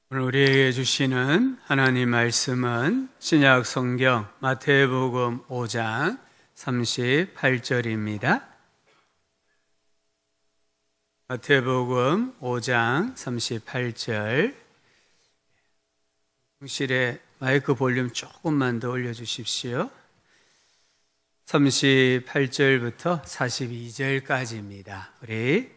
오늘 우리에게 주시는 하나님 말씀은 신약 성경 마태복음 5장 38절입니다. 마태복음 5장 38절. 실에 마이크 볼륨 조금만 더 올려주십시오. 38절부터 42절까지입니다. 우리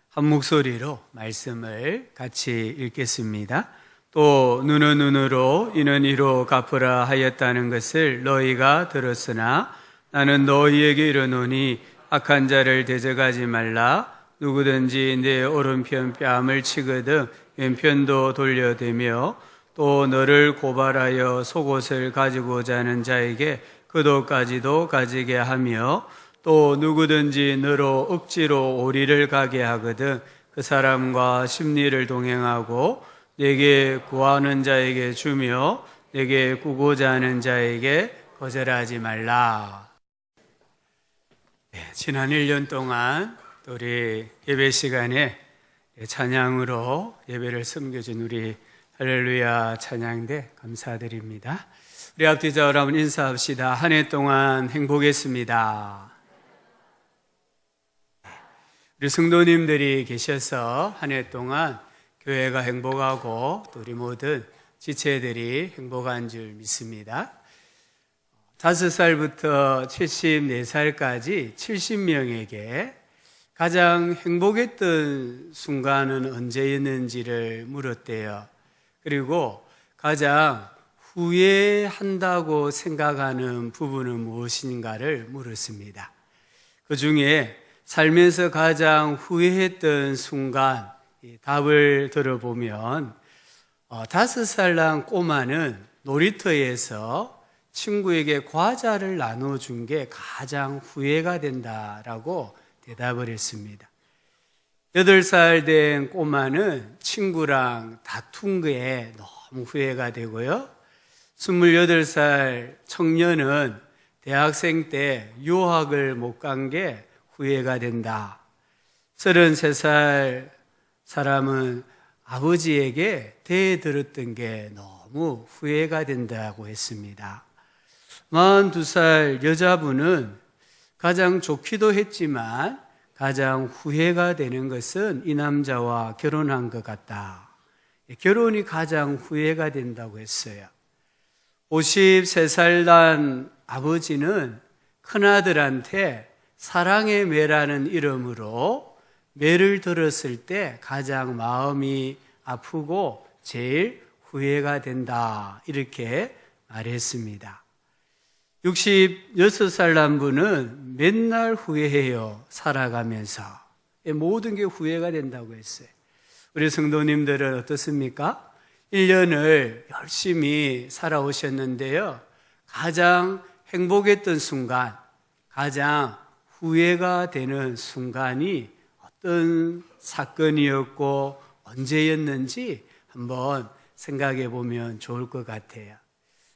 한 목소리로 말씀을 같이 읽겠습니다. 또 눈은 눈으로 이는 이로 갚으라 하였다는 것을 너희가 들었으나 나는 너희에게 이르노니 악한 자를 대적하지 말라. 누구든지 내 오른편 뺨을 치거든 왼편도 돌려대며 또 너를 고발하여 속옷을 가지고자 하는 자에게 그도까지도 가지게 하며 또 누구든지 너로 억지로 오리를 가게 하거든 그 사람과 심리를 동행하고 내게 구하는 자에게 주며 내게 구고자 하는 자에게 거절하지 말라. 지난 1년 동안 우리 예배 시간에 찬양으로 예배를 섬겨준 우리 할렐루야 찬양대 감사드립니다. 우리 앞뒤자 여러분 인사합시다. 한 해 동안 행복했습니다. 우리 성도님들이 계셔서 한 해 동안 교회가 행복하고 또 우리 모든 지체들이 행복한 줄 믿습니다. 5살부터 74살까지 70명에게 가장 행복했던 순간은 언제였는지를 물었대요. 그리고 가장 후회한다고 생각하는 부분은 무엇인가를 물었습니다. 그 중에 살면서 가장 후회했던 순간 답을 들어보면 5살 난 꼬마는 놀이터에서 친구에게 과자를 나눠준 게 가장 후회가 된다라고 대답을 했습니다. 8살 된 꼬마는 친구랑 다툰 게 너무 후회가 되고요. 28살 청년은 대학생 때 유학을 못 간 게 후회가 된다. 33살 사람은 아버지에게 대들었던 게 너무 후회가 된다고 했습니다. 42살 여자분은 가장 좋기도 했지만 가장 후회가 되는 것은 이 남자와 결혼한 것 같다. 결혼이 가장 후회가 된다고 했어요. 53살 난 아버지는 큰아들한테 사랑의 매라는 이름으로 매를 들었을 때 가장 마음이 아프고 제일 후회가 된다. 이렇게 말했습니다. 66살 난 분은 맨날 후회해요. 살아가면서. 모든 게 후회가 된다고 했어요. 우리 성도님들은 어떻습니까? 1년을 열심히 살아오셨는데요. 가장 행복했던 순간, 가장 후회가 되는 순간이 어떤 사건이었고 언제였는지 한번 생각해 보면 좋을 것 같아요.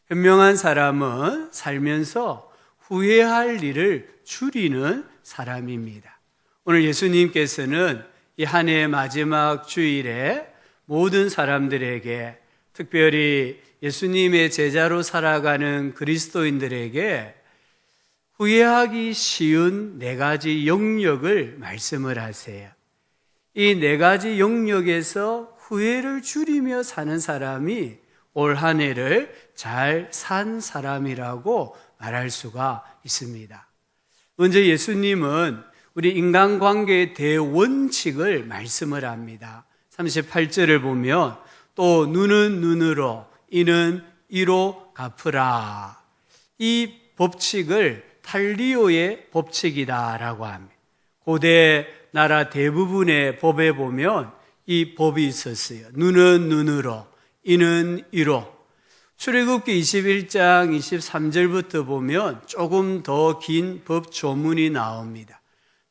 현명한 사람은 살면서 후회할 일을 줄이는 사람입니다. 오늘 예수님께서는 이 한 해의 마지막 주일에 모든 사람들에게, 특별히 예수님의 제자로 살아가는 그리스도인들에게 후회하기 쉬운 4가지 영역을 말씀을 하세요. 이 4가지 영역에서 후회를 줄이며 사는 사람이 올 한 해를 잘 산 사람이라고 말할 수가 있습니다. 먼저 예수님은 우리 인간관계의 대원칙을 말씀을 합니다. 38절을 보면 또 눈은 눈으로 이는 이로 갚으라. 이 법칙을 탈리오의 법칙이다라고 합니다. 고대 나라 대부분의 법에 보면 이 법이 있었어요. 눈은 눈으로 이는 이로. 출애굽기 21장 23절부터 보면 조금 더 긴 법 조문이 나옵니다.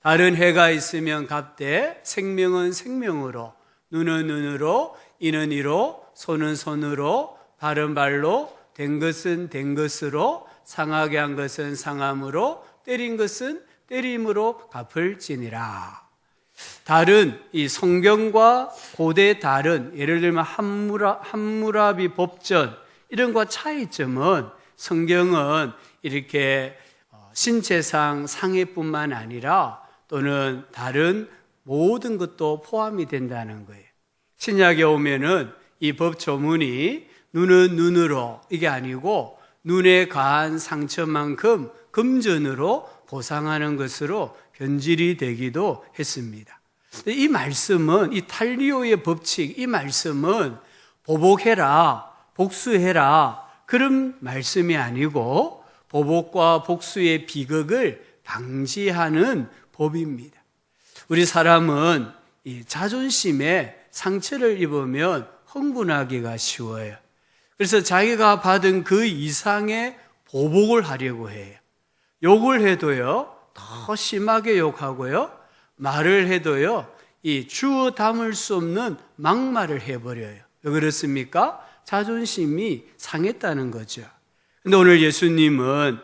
다른 해가 있으면 갚되 생명은 생명으로, 눈은 눈으로, 이는 이로, 손은 손으로, 발은 발로, 된 것은 된 것으로, 상하게 한 것은 상함으로, 때린 것은 때림으로 갚을지니라. 다른 이 성경과 고대 다른 예를 들면 함무라비 법전 이런 것 차이점은 성경은 이렇게 신체상 상해뿐만 아니라 또는 다른 모든 것도 포함이 된다는 거예요. 신약에 오면은 이 법 조문이 눈은 눈으로 이게 아니고 눈에 가한 상처만큼 금전으로 보상하는 것으로 변질이 되기도 했습니다. 이 말씀은 이 탈리오의 법칙, 이 말씀은 보복해라, 복수해라 그런 말씀이 아니고 보복과 복수의 비극을 방지하는 법입니다. 우리 사람은 이 자존심에 상처를 입으면 흥분하기가 쉬워요. 그래서 자기가 받은 그 이상의 보복을 하려고 해요. 욕을 해도요, 더 심하게 욕하고요, 말을 해도요, 이 주워 담을 수 없는 막말을 해버려요. 왜 그렇습니까? 자존심이 상했다는 거죠. 근데 오늘 예수님은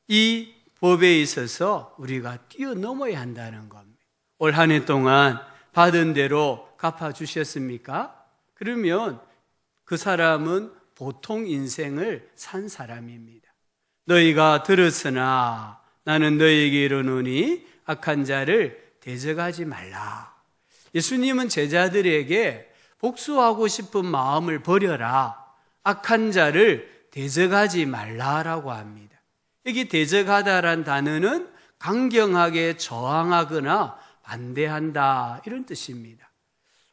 이 법에 있어서 우리가 뛰어넘어야 한다는 겁니다. 올 한 해 동안 받은 대로 갚아주셨습니까? 그러면 그 사람은 보통 인생을 산 사람입니다. 너희가 들었으나 나는 너희에게 이르노니 악한 자를 대적하지 말라. 예수님은 제자들에게 복수하고 싶은 마음을 버려라. 악한 자를 대적하지 말라라고 합니다. 여기 대적하다란 단어는 강경하게 저항하거나 반대한다 이런 뜻입니다.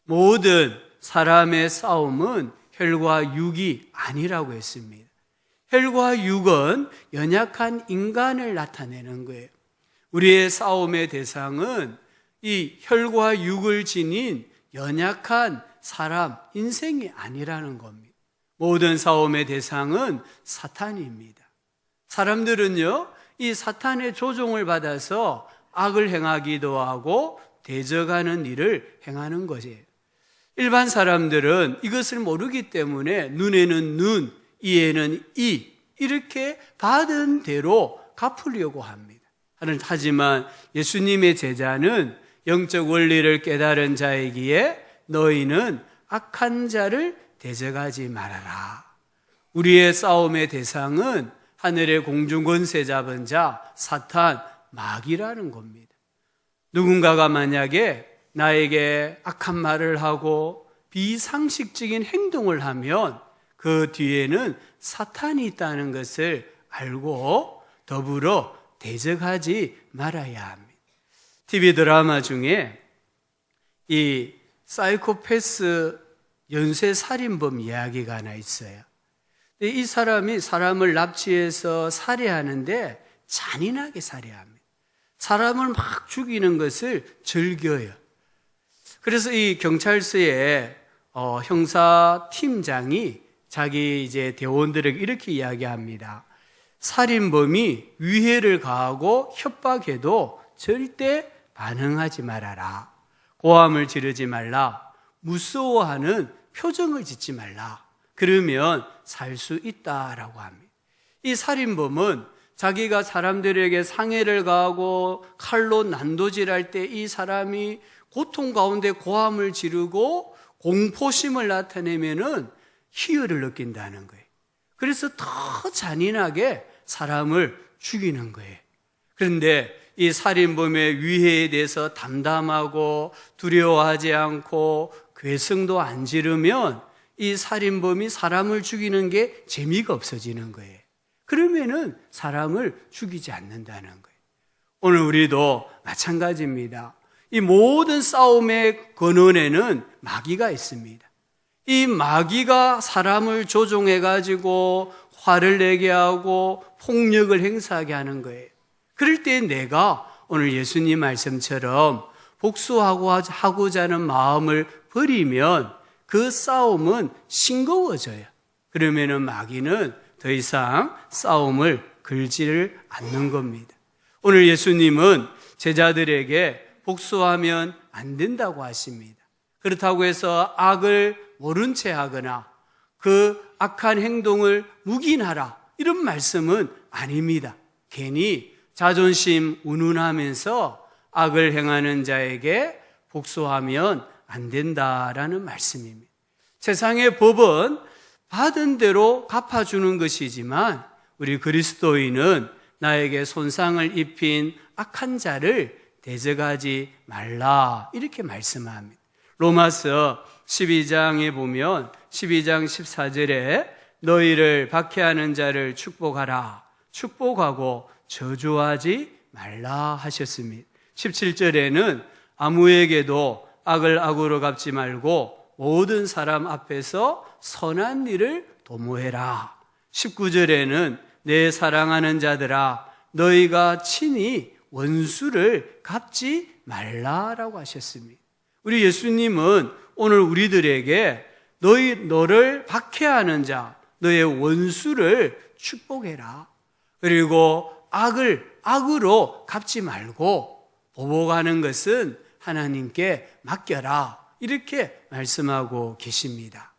모든 사람의 싸움은 혈과 육이 아니라고 했습니다. 혈과 육은 연약한 인간을 나타내는 거예요. 우리의 싸움의 대상은 이 혈과 육을 지닌 연약한 사람, 인생이 아니라는 겁니다. 모든 싸움의 대상은 사탄입니다. 사람들은요, 이 사탄의 조종을 받아서 악을 행하기도 하고 대적하는 일을 행하는 것이에요. 일반 사람들은 이것을 모르기 때문에 눈에는 눈, 이에는 이 이렇게 받은 대로 갚으려고 합니다. 하지만 예수님의 제자는 영적 원리를 깨달은 자이기에 너희는 악한 자를 대적하지 말아라. 우리의 싸움의 대상은 하늘의 공중 권세 잡은 자 사탄 마귀라는 겁니다. 누군가가 만약에 나에게 악한 말을 하고 비상식적인 행동을 하면 그 뒤에는 사탄이 있다는 것을 알고 더불어 대적하지 말아야 합니다. TV 드라마 중에 이 사이코패스 연쇄살인범 이야기가 하나 있어요. 이 사람이 사람을 납치해서 살해하는데 잔인하게 살해합니다. 사람을 막 죽이는 것을 즐겨요. 그래서 이 경찰서의 형사팀장이 자기 이제 대원들에게 이렇게 이야기합니다. 살인범이 위해를 가하고 협박해도 절대 반응하지 말아라. 고함을 지르지 말라. 무서워하는 표정을 짓지 말라. 그러면 살 수 있다라고 합니다. 이 살인범은 자기가 사람들에게 상해를 가하고 칼로 난도질할 때 이 사람이 고통 가운데 고함을 지르고 공포심을 나타내면은 희열을 느낀다는 거예요. 그래서 더 잔인하게 사람을 죽이는 거예요. 그런데 이 살인범의 위해에 대해서 담담하고 두려워하지 않고 괴성도 안 지르면 이 살인범이 사람을 죽이는 게 재미가 없어지는 거예요. 그러면은 사람을 죽이지 않는다는 거예요. 오늘 우리도 마찬가지입니다. 이 모든 싸움의 근원에는 마귀가 있습니다. 이 마귀가 사람을 조종해가지고 화를 내게 하고 폭력을 행사하게 하는 거예요. 그럴 때 내가 오늘 예수님 말씀처럼 복수하고자 하는 마음을 버리면 그 싸움은 싱거워져요. 그러면은 마귀는 더 이상 싸움을 걸지를 않는 겁니다. 오늘 예수님은 제자들에게 복수하면 안 된다고 하십니다. 그렇다고 해서 악을 모른 채 하거나 그 악한 행동을 묵인하라 이런 말씀은 아닙니다. 괜히 자존심 운운하면서 악을 행하는 자에게 복수하면 안 된다라는 말씀입니다. 세상의 법은 받은 대로 갚아주는 것이지만 우리 그리스도인은 나에게 손상을 입힌 악한 자를 대적하지 말라 이렇게 말씀합니다. 로마서 12장에 보면 12장 14절에 너희를 박해하는 자를 축복하라. 축복하고 저주하지 말라 하셨습니다. 17절에는 아무에게도 악을 악으로 갚지 말고 모든 사람 앞에서 선한 일을 도모해라. 19절에는 내 사랑하는 자들아 너희가 친히 원수를 갚지 말라라고 하셨습니다. 우리 예수님은 오늘 우리들에게 너를 박해하는 자, 너의 원수를 축복해라. 그리고 악을 악으로 갚지 말고 보복하는 것은 하나님께 맡겨라. 이렇게 말씀하고 계십니다.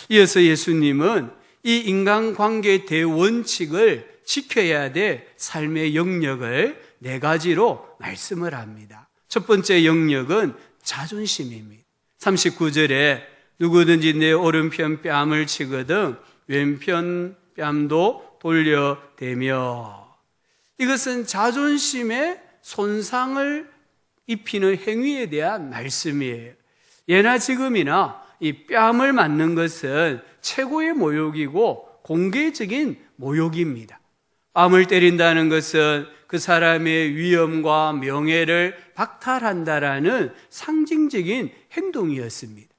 이어서 예수님은 이 인간관계의 대원칙을 지켜야 될 삶의 영역을 4가지로 말씀을 합니다. 첫 번째 영역은 자존심입니다. 39절에 누구든지 내 오른편 뺨을 치거든 왼편 뺨도 돌려대며, 이것은 자존심에 손상을 입히는 행위에 대한 말씀이에요. 예나 지금이나 이 뺨을 맞는 것은 최고의 모욕이고 공개적인 모욕입니다. 뺨을 때린다는 것은 그 사람의 위엄과 명예를 박탈한다라는 상징적인 행동이었습니다.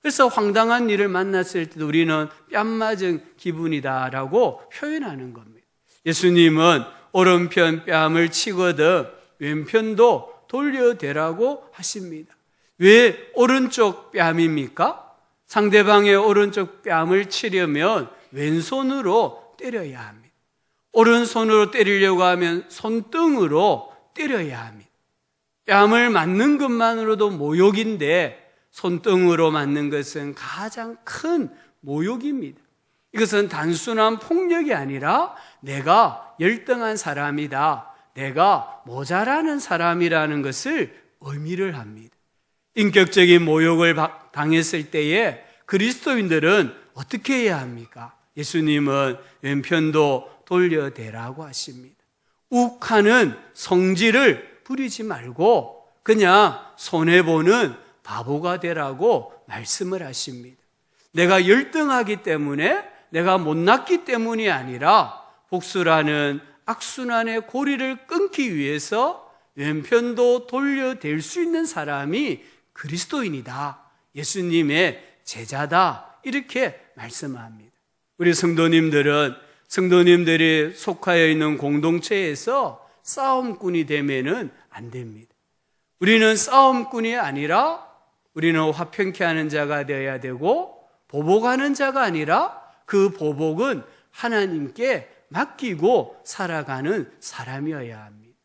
그래서 황당한 일을 만났을 때 우리는 뺨 맞은 기분이다라고 표현하는 겁니다. 예수님은 오른편 뺨을 치거든 왼편도 돌려대라고 하십니다. 왜 오른쪽 뺨입니까? 상대방의 오른쪽 뺨을 치려면 왼손으로 때려야 합니다. 오른손으로 때리려고 하면 손등으로 때려야 합니다. 뺨을 맞는 것만으로도 모욕인데 손등으로 맞는 것은 가장 큰 모욕입니다. 이것은 단순한 폭력이 아니라 내가 열등한 사람이다, 내가 모자라는 사람이라는 것을 의미를 합니다. 인격적인 모욕을 당했을 때에 그리스도인들은 어떻게 해야 합니까? 예수님은 왼편도 돌려대라고 하십니다. 욱하는 성질을 부리지 말고 그냥 손해보는 바보가 되라고 말씀을 하십니다. 내가 열등하기 때문에, 내가 못났기 때문이 아니라 복수라는 악순환의 고리를 끊기 위해서 왼편도 돌려댈 수 있는 사람이 그리스도인이다, 예수님의 제자다, 이렇게 말씀합니다. 우리 성도님들이 속하여 있는 공동체에서 싸움꾼이 되면은 안 됩니다. 우리는 싸움꾼이 아니라 우리는 화평케 하는 자가 되어야 되고, 보복하는 자가 아니라 그 보복은 하나님께 맡기고 살아가는 사람이어야 합니다.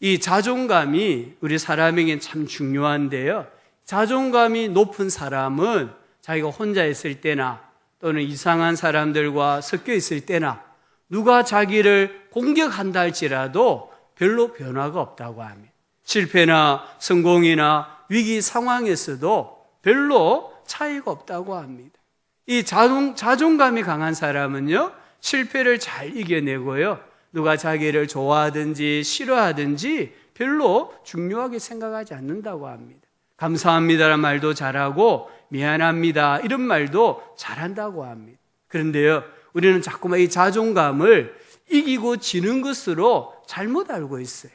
이 자존감이 우리 사람에겐 참 중요한데요, 자존감이 높은 사람은 자기가 혼자 있을 때나 또는 이상한 사람들과 섞여 있을 때나 누가 자기를 공격한다 할지라도 별로 변화가 없다고 합니다. 실패나 성공이나 위기 상황에서도 별로 차이가 없다고 합니다. 이 자존감이 강한 사람은요, 실패를 잘 이겨내고요, 누가 자기를 좋아하든지 싫어하든지 별로 중요하게 생각하지 않는다고 합니다. 감사합니다라는 말도 잘하고 미안합니다 이런 말도 잘한다고 합니다. 그런데요, 우리는 자꾸만 이 자존감을 이기고 지는 것으로 잘못 알고 있어요.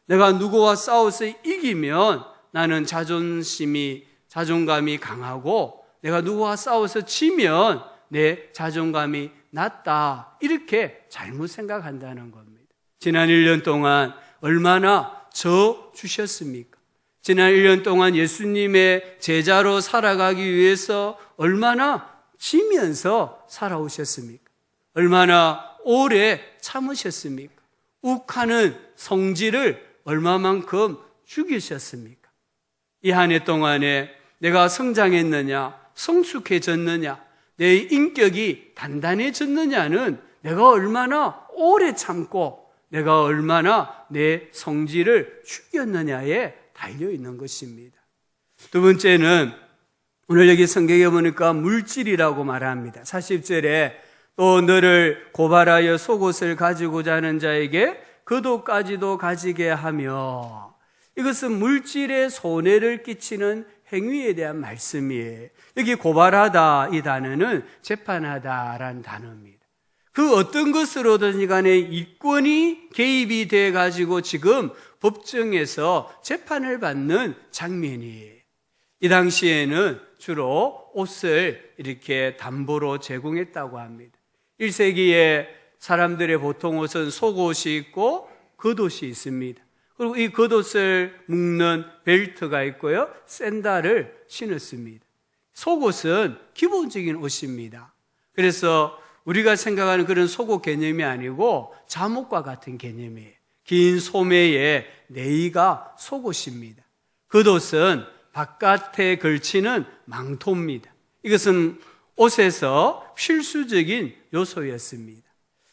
내가 누구와 싸워서 이기면 나는 자존감이 강하고, 내가 누구와 싸워서 지면 내 자존감이 낮다, 이렇게 잘못 생각한다는 겁니다. 지난 1년 동안 얼마나 져 주셨습니까? 지난 1년 동안 예수님의 제자로 살아가기 위해서 얼마나 지면서 살아오셨습니까? 얼마나 오래 참으셨습니까? 욱하는 성질을 얼마만큼 죽이셨습니까? 이 한 해 동안에 내가 성장했느냐, 성숙해졌느냐, 내 인격이 단단해졌느냐는 내가 얼마나 오래 참고 내가 얼마나 내 성질을 죽였느냐에 달려있는 것입니다. 두 번째는 오늘 여기 성경에 보니까 물질이라고 말합니다. 40절에 또 너를 고발하여 속옷을 가지고자 하는 자에게 그도까지도 가지게 하며, 이것은 물질에 손해를 끼치는 행위에 대한 말씀이에요. 여기 고발하다 이 단어는 재판하다라는 단어입니다. 그 어떤 것으로든지 간에 이권이 개입이 돼 가지고 지금 법정에서 재판을 받는 장면이에요. 이 당시에는 주로 옷을 이렇게 담보로 제공했다고 합니다. 1세기에 사람들의 보통 옷은 속옷이 있고 겉옷이 있습니다. 그리고 이 겉옷을 묶는 벨트가 있고요, 샌들을 신었습니다. 속옷은 기본적인 옷입니다. 그래서 우리가 생각하는 그런 속옷 개념이 아니고 잠옷과 같은 개념이에요. 긴 소매의 네이가 속옷입니다. 겉옷은 바깥에 걸치는 망토입니다. 이것은 옷에서 필수적인 요소였습니다.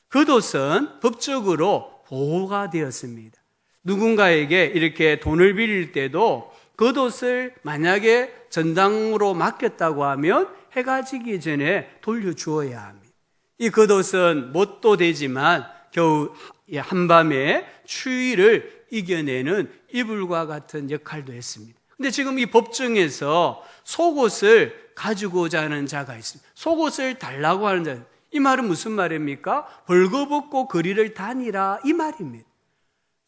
겉옷은 법적으로 보호가 되었습니다. 누군가에게 이렇게 돈을 빌릴 때도 겉옷을 만약에 전당으로 맡겼다고 하면 해가 지기 전에 돌려주어야 합니다. 이 겉옷은 못도 되지만 겨우 한밤에 추위를 이겨내는 이불과 같은 역할도 했습니다. 근데 지금 이 법정에서 속옷을 가지고자 하는 자가 있습니다. 속옷을 달라고 하는 자, 이 말은 무슨 말입니까? 벌거벗고 거리를 다니라 이 말입니다.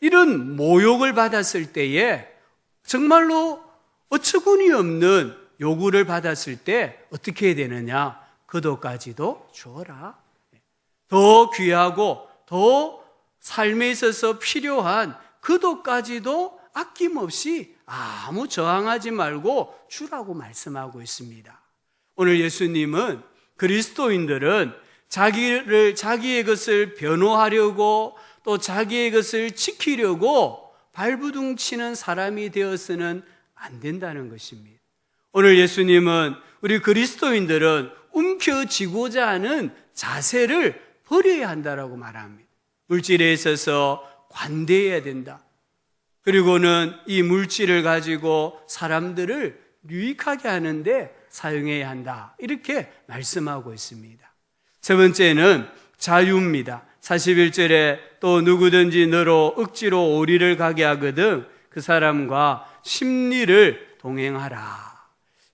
이런 모욕을 받았을 때에 정말로 어처구니 없는 요구를 받았을 때 어떻게 해야 되느냐? 겉옷까지도 주어라. 더 귀하고 더 삶에 있어서 필요한 겉옷까지도 아낌없이 아무 저항하지 말고 주라고 말씀하고 있습니다. 오늘 예수님은 그리스도인들은 자기의 것을 변호하려고 또 자기의 것을 지키려고 발부둥치는 사람이 되어서는 안 된다는 것입니다. 오늘 예수님은 우리 그리스도인들은 움켜쥐고자 하는 자세를 버려야 한다라고 말합니다. 물질에 있어서 관대해야 된다. 그리고는 이 물질을 가지고 사람들을 유익하게 하는데 사용해야 한다. 이렇게 말씀하고 있습니다. 세 번째는 자유입니다. 41절에 또 누구든지 너로 억지로 오리를 가게 하거든 그 사람과 심리를 동행하라.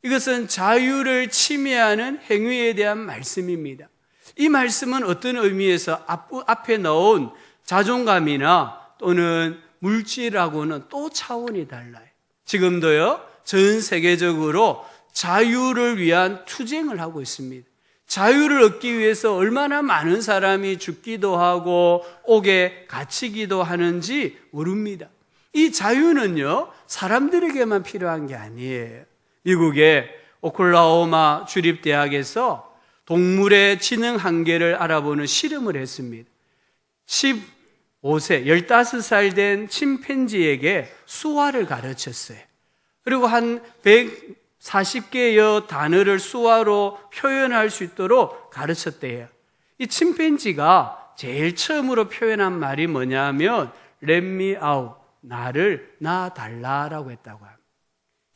이것은 자유를 침해하는 행위에 대한 말씀입니다. 이 말씀은 어떤 의미에서 앞에 나온 자존감이나 또는 물질하고는 또 차원이 달라요. 지금도요, 전 세계적으로 자유를 위한 투쟁을 하고 있습니다. 자유를 얻기 위해서 얼마나 많은 사람이 죽기도 하고 옥에 갇히기도 하는지 모릅니다. 이 자유는요, 사람들에게만 필요한 게 아니에요. 미국의 오클라호마 주립대학에서 동물의 지능 한계를 알아보는 실험을 했습니다. 15세, 15살 된 침팬지에게 수화를 가르쳤어요. 그리고 한 140개의 단어를 수화로 표현할 수 있도록 가르쳤대요. 이 침팬지가 제일 처음으로 표현한 말이 뭐냐면 Let me out, 나를 놔달라라고 했다고 합니다.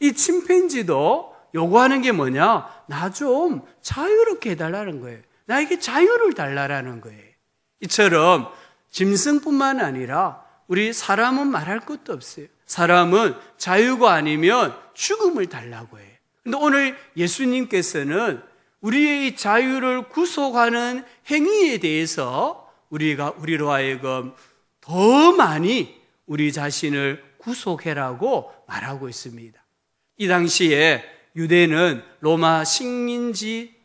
이 침팬지도 요구하는 게 뭐냐? 나 좀 자유롭게 해달라는 거예요. 나에게 자유를 달라라는 거예요. 이처럼 짐승뿐만 아니라 우리 사람은 말할 것도 없어요. 사람은 자유가 아니면 죽음을 달라고 해요. 그런데 오늘 예수님께서는 우리의 이 자유를 구속하는 행위에 대해서 우리로 하여금 더 많이 우리 자신을 구속해라고 말하고 있습니다. 이 당시에 유대는 로마 식민지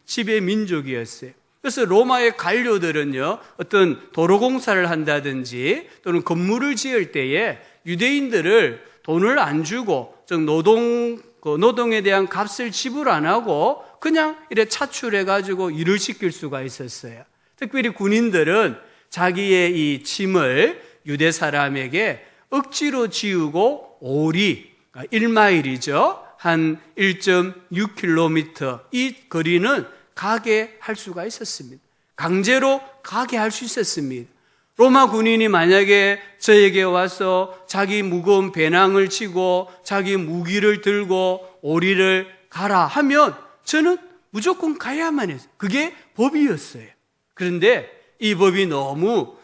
지배 민족이었어요. 그래서 로마의 관료들은요, 어떤 도로공사를 한다든지 또는 건물을 지을 때에 유대인들을 돈을 안 주고, 즉 노동에 대한 값을 지불 안 하고 그냥 이렇게 차출해가지고 일을 시킬 수가 있었어요. 특별히 군인들은 자기의 이 짐을 유대 사람에게 억지로 지우고 오리, 1마일이죠. 한 1.6km 이 거리는 가게 할 수가 있었습니다. 강제로 가게 할 수 있었습니다. 로마 군인이 만약에 저에게 와서 자기 무거운 배낭을 치고 자기 무기를 들고 오리를 가라 하면 저는 무조건 가야만 했어요. 그게 법이었어요. 그런데 이 법이 너무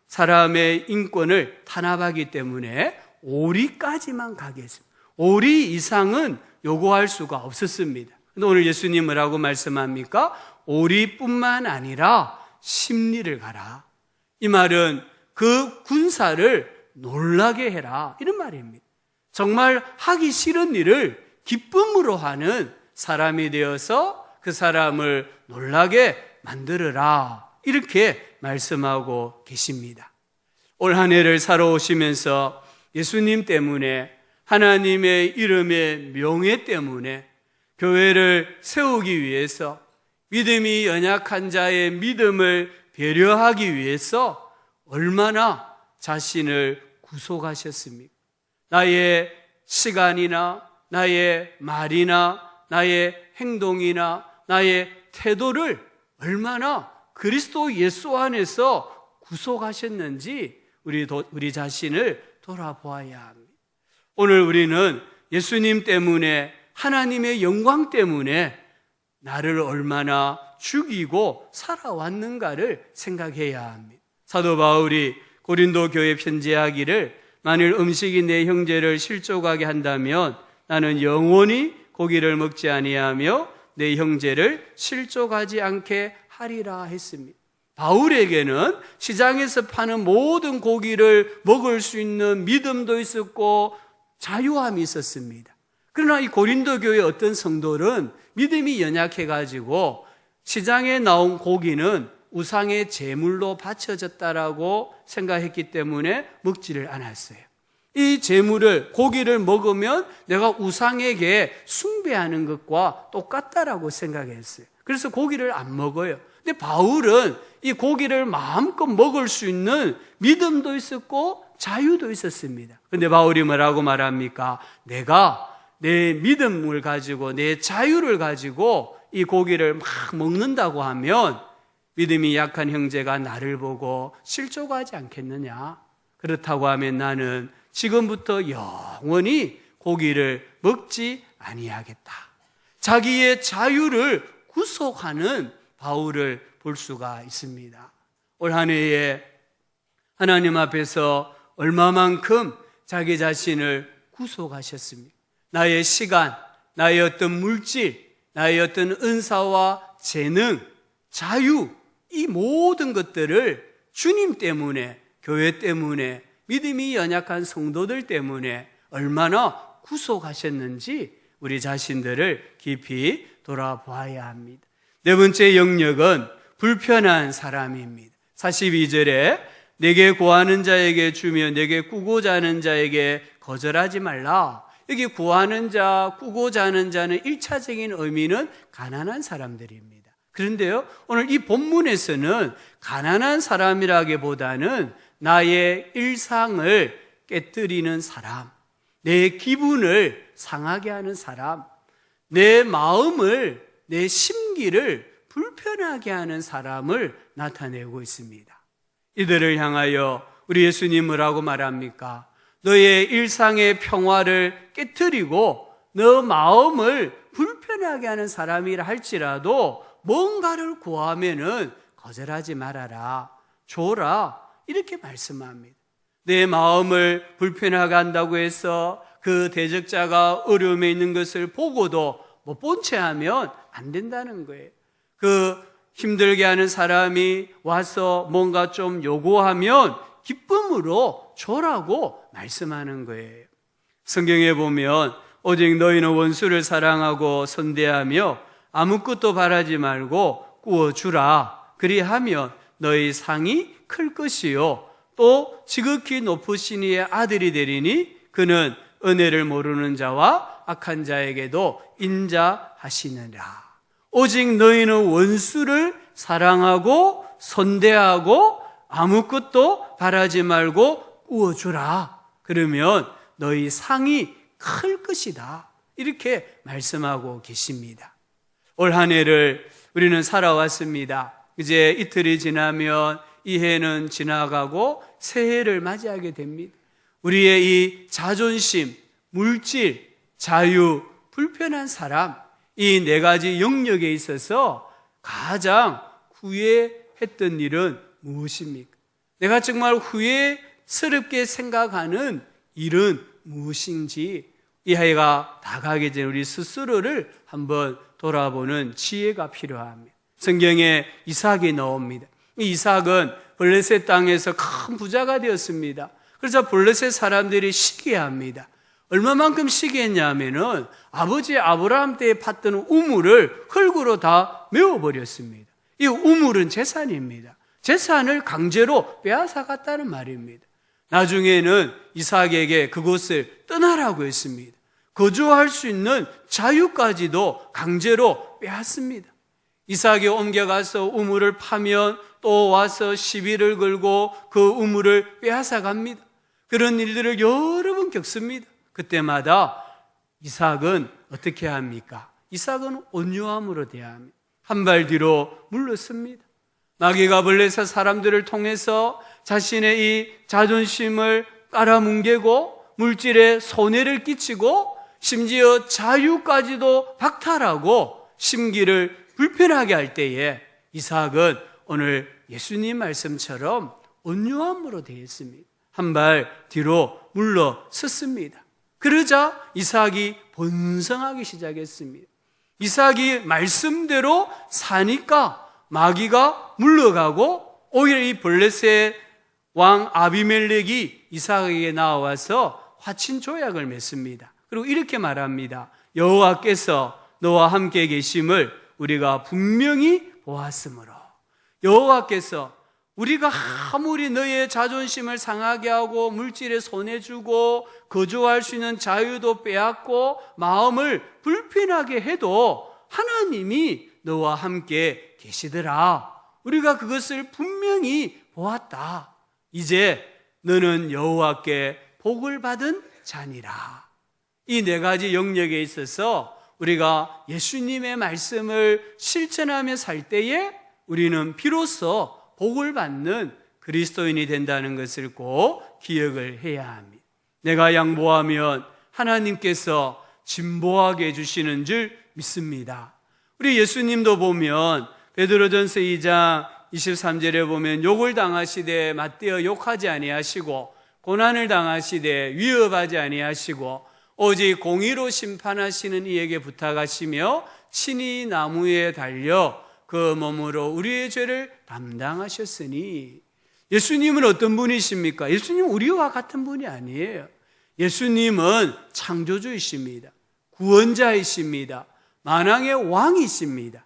사람의 인권을 탄압하기 때문에 오리까지만 가게 했습니다. 오리 이상은 요구할 수가 없었습니다. 근데 오늘 예수님 뭐라고 말씀합니까? 오리뿐만 아니라 십리를 가라. 이 말은 그 군사를 놀라게 해라, 이런 말입니다. 정말 하기 싫은 일을 기쁨으로 하는 사람이 되어서 그 사람을 놀라게 만들어라, 이렇게 말씀하고 계십니다. 올 한 해를 살아오시면서 예수님 때문에, 하나님의 이름의 명예 때문에 교회를 세우기 위해서, 믿음이 연약한 자의 믿음을 배려하기 위해서 얼마나 자신을 구속하셨습니까? 나의 시간이나 나의 말이나 나의 행동이나 나의 태도를 얼마나 그리스도 예수 안에서 구속하셨는지 우리 자신을 돌아보아야 합니다. 오늘 우리는 예수님 때문에, 하나님의 영광 때문에 나를 얼마나 죽이고 살아왔는가를 생각해야 합니다. 사도 바울이 고린도 교회 편지하기를, 만일 음식이 내 형제를 실족하게 한다면 나는 영원히 고기를 먹지 아니하며 내 형제를 실족하지 않게 하리라 했습니다. 바울에게는 시장에서 파는 모든 고기를 먹을 수 있는 믿음도 있었고 자유함이 있었습니다. 그러나 이 고린도 교회 어떤 성도는 믿음이 연약해가지고 시장에 나온 고기는 우상의 제물로 바쳐졌다라고 생각했기 때문에 먹지를 않았어요. 이 제물을, 고기를 먹으면 내가 우상에게 숭배하는 것과 똑같다라고 생각했어요. 그래서 고기를 안 먹어요. 근데 바울은 이 고기를 마음껏 먹을 수 있는 믿음도 있었고 자유도 있었습니다. 그런데 바울이 뭐라고 말합니까? 내가 내 믿음을 가지고, 내 자유를 가지고 이 고기를 막 먹는다고 하면 믿음이 약한 형제가 나를 보고 실족하지 않겠느냐? 그렇다고 하면 나는 지금부터 영원히 고기를 먹지 아니하겠다. 자기의 자유를 구속하는 바울을 볼 수가 있습니다. 올 한 해에 하나님 앞에서 얼마만큼 자기 자신을 구속하셨습니까? 나의 시간, 나의 어떤 물질, 나의 어떤 은사와 재능, 자유, 이 모든 것들을 주님 때문에, 교회 때문에, 믿음이 연약한 성도들 때문에 얼마나 구속하셨는지 우리 자신들을 깊이 돌아봐야 합니다. 네 번째 영역은 불편한 사람입니다. 42절에 내게 구하는 자에게 주며 내게 꾸고자 하는 자에게 거절하지 말라. 여기 구하는 자, 꾸고자 하는 자는 1차적인 의미는 가난한 사람들입니다. 그런데요, 오늘 이 본문에서는 가난한 사람이라기보다는 나의 일상을 깨뜨리는 사람, 내 기분을 상하게 하는 사람, 내 마음을, 내 심기를 불편하게 하는 사람을 나타내고 있습니다. 이들을 향하여 우리 예수님 뭐라고 말합니까? 너의 일상의 평화를 깨뜨리고 너 마음을 불편하게 하는 사람이라 할지라도 뭔가를 구하면은 거절하지 말아라, 줘라, 이렇게 말씀합니다. 내 마음을 불편하게 한다고 해서 그 대적자가 어려움에 있는 것을 보고도 못 본 채 하면 안 된다는 거예요. 그 힘들게 하는 사람이 와서 뭔가 좀 요구하면 기쁨으로 줘라고 말씀하는 거예요. 성경에 보면 오직 너희는 원수를 사랑하고 선대하며 아무것도 바라지 말고 구워주라. 그리하면 너희 상이 클 것이요 또 지극히 높으신 이의 아들이 되리니 그는 은혜를 모르는 자와 악한 자에게도 인자하시느니라. 오직 너희는 원수를 사랑하고 선대하고 아무것도 바라지 말고 구워주라. 그러면 너희 상이 클 것이다. 이렇게 말씀하고 계십니다. 올 한 해를 우리는 살아왔습니다. 이제 이틀이 지나면 이 해는 지나가고 새해를 맞이하게 됩니다. 우리의 이 자존심, 물질, 자유, 불편한 사람, 이 네 가지 영역에 있어서 가장 후회했던 일은 무엇입니까? 내가 정말 후회스럽게 생각하는 일은 무엇인지 이 해가 다가기 전에 우리 스스로를 한번 돌아보는 지혜가 필요합니다. 성경에 이삭이 나옵니다. 이 이삭은 블레셋 땅에서 큰 부자가 되었습니다. 그래서 블레셋 사람들이 시기합니다. 얼마만큼 시기했냐면은 아버지 아브라함 때에 팠던 우물을 흙으로 다 메워버렸습니다. 이 우물은 재산입니다. 재산을 강제로 빼앗아갔다는 말입니다. 나중에는 이삭에게 그곳을 떠나라고 했습니다. 거주할 수 있는 자유까지도 강제로 빼앗습니다. 이삭이 옮겨가서 우물을 파면 또 와서 시비를 걸고 그 우물을 빼앗아갑니다. 그런 일들을 여러 번 겪습니다. 그때마다 이삭은 어떻게 합니까? 이삭은 온유함으로 대합니다. 한 발 뒤로 물러섭니다. 마귀가 블레셋 사람들을 통해서 자신의 이 자존심을 깔아뭉개고 물질에 손해를 끼치고 심지어 자유까지도 박탈하고 심기를 불편하게 할 때에 이삭은 오늘 예수님 말씀처럼 온유함으로 대했습니다. 한 발 뒤로 물러섰습니다. 그러자 이삭이 번성하기 시작했습니다. 이삭이 말씀대로 사니까 마귀가 물러가고 오히려 이 블레셋 왕 아비멜렉이 이삭에게 나와서 화친 조약을 맺습니다. 그리고 이렇게 말합니다. 여호와께서 너와 함께 계심을 우리가 분명히 보았으므로 여호와께서 우리가 아무리 너의 자존심을 상하게 하고 물질에 손해주고 거주할 수 있는 자유도 빼앗고 마음을 불편하게 해도 하나님이 너와 함께 계시더라. 우리가 그것을 분명히 보았다. 이제 너는 여호와께 복을 받은 자니라. 이 네 가지 영역에 있어서 우리가 예수님의 말씀을 실천하며 살 때에 우리는 비로소 복을 받는 그리스도인이 된다는 것을 꼭 기억을 해야 합니다. 내가 양보하면 하나님께서 진보하게 해주시는 줄 믿습니다. 우리 예수님도 보면 베드로전서 2장 23절에 보면 욕을 당하시되 맞대어 욕하지 아니하시고 고난을 당하시되 위협하지 아니하시고 오직 공의로 심판하시는 이에게 부탁하시며 친히 나무에 달려 그 몸으로 우리의 죄를 담당하셨으니. 예수님은 어떤 분이십니까? 예수님은 우리와 같은 분이 아니에요. 예수님은 창조주이십니다. 구원자이십니다. 만왕의 왕이십니다.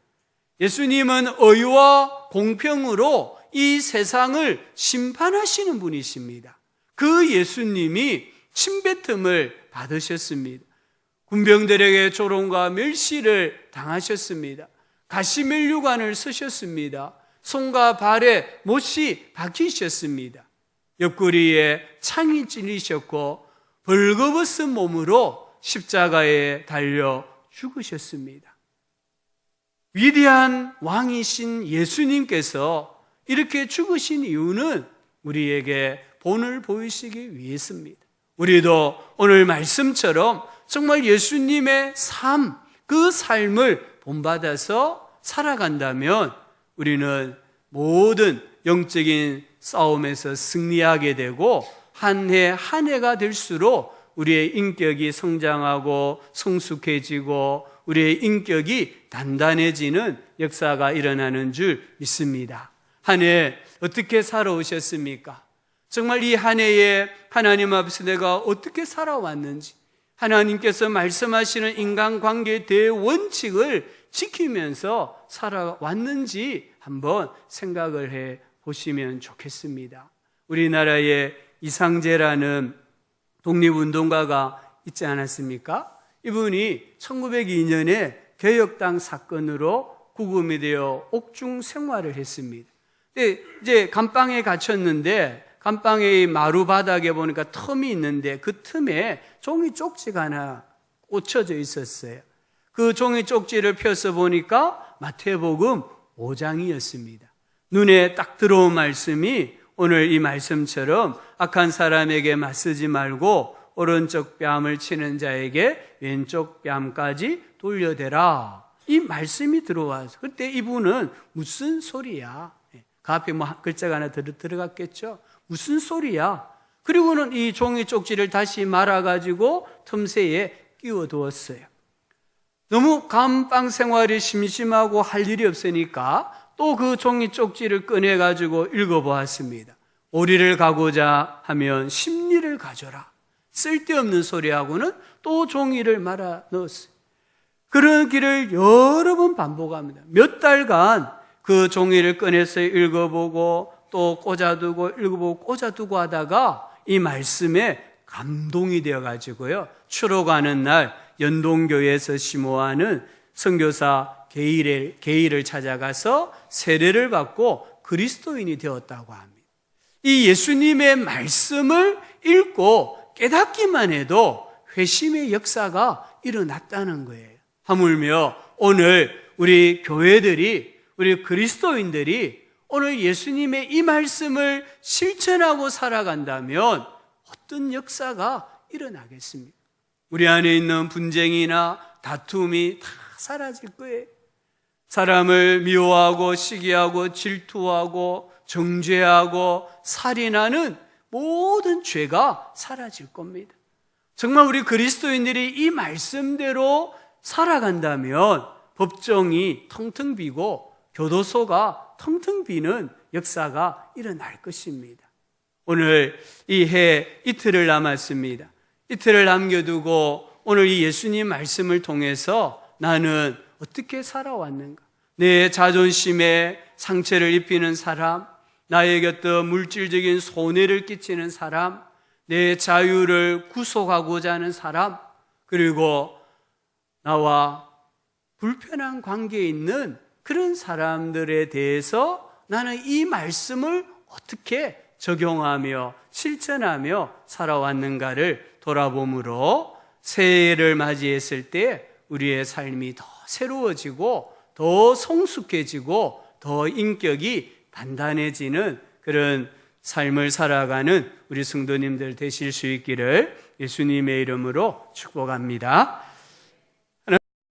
예수님은 의와 공평으로 이 세상을 심판하시는 분이십니다. 그 예수님이 침뱉음을 받으셨습니다. 군병들에게 조롱과 멸시를 당하셨습니다. 가시면류관을 쓰셨습니다. 손과 발에 못이 박히셨습니다. 옆구리에 창이 찔리셨고 벌거벗은 몸으로 십자가에 달려 죽으셨습니다. 위대한 왕이신 예수님께서 이렇게 죽으신 이유는 우리에게 본을 보이시기 위해서입니다. 우리도 오늘 말씀처럼 정말 예수님의 삶, 그 삶을 본받아서 살아간다면 우리는 모든 영적인 싸움에서 승리하게 되고 한 해 한 해가 될수록 우리의 인격이 성장하고 성숙해지고 우리의 인격이 단단해지는 역사가 일어나는 줄 믿습니다. 한 해 어떻게 살아오셨습니까? 정말 이 한 해에 하나님 앞에서 내가 어떻게 살아왔는지, 하나님께서 말씀하시는 인간관계의 대원칙을 지키면서 살아왔는지 한번 생각을 해 보시면 좋겠습니다. 우리나라에 이상재라는 독립운동가가 있지 않았습니까? 이분이 1902년에 개혁당 사건으로 구금이 되어 옥중 생활을 했습니다. 근데 이제 감방에 갇혔는데 감방의 마루 바닥에 보니까 틈이 있는데 그 틈에 종이 쪽지가 하나 꽂혀져 있었어요. 그 종이 쪽지를 펴서 보니까 마태복음 5장이었습니다. 눈에 딱 들어온 말씀이 오늘 이 말씀처럼 악한 사람에게 맞서지 말고 오른쪽 뺨을 치는 자에게 왼쪽 뺨까지 돌려대라. 이 말씀이 들어와서 그때 이분은 무슨 소리야? 그 앞에 뭐 글자가 하나 들어갔겠죠? 무슨 소리야? 그리고는 이 종이 쪽지를 다시 말아가지고 틈새에 끼워두었어요. 너무 감방 생활이 심심하고 할 일이 없으니까 또 그 종이 쪽지를 꺼내가지고 읽어보았습니다. 오리를 가고자 하면 십리를 가져라. 쓸데없는 소리하고는 또 종이를 말아 넣었어요. 그런 길을 여러 번 반복합니다. 몇 달간 그 종이를 꺼내서 읽어보고 또 꽂아두고 읽어보고 꽂아두고 하다가 이 말씀에 감동이 되어가지고요. 추록하는 날 연동교회에서 심호하는 선교사 게일을 찾아가서 세례를 받고 그리스도인이 되었다고 합니다. 이 예수님의 말씀을 읽고 깨닫기만 해도 회심의 역사가 일어났다는 거예요. 하물며 오늘 우리 교회들이, 우리 그리스도인들이 오늘 예수님의 이 말씀을 실천하고 살아간다면 어떤 역사가 일어나겠습니까? 우리 안에 있는 분쟁이나 다툼이 다 사라질 거예요. 사람을 미워하고 시기하고 질투하고 정죄하고 살인하는 모든 죄가 사라질 겁니다. 정말 우리 그리스도인들이 이 말씀대로 살아간다면 법정이 텅텅 비고 교도소가 텅텅 비는 역사가 일어날 것입니다. 오늘 이 해 이틀을 남았습니다. 이틀을 남겨두고 오늘 이 예수님 말씀을 통해서 나는 어떻게 살아왔는가? 내 자존심에 상처를 입히는 사람, 나에게 어떤 물질적인 손해를 끼치는 사람, 내 자유를 구속하고자 하는 사람, 그리고 나와 불편한 관계에 있는 그런 사람들에 대해서 나는 이 말씀을 어떻게 적용하며 실천하며 살아왔는가를 돌아봄으로 새해를 맞이했을 때 우리의 삶이 더 새로워지고 더 성숙해지고 더 인격이 단단해지는 그런 삶을 살아가는 우리 성도님들 되실 수 있기를 예수님의 이름으로 축복합니다.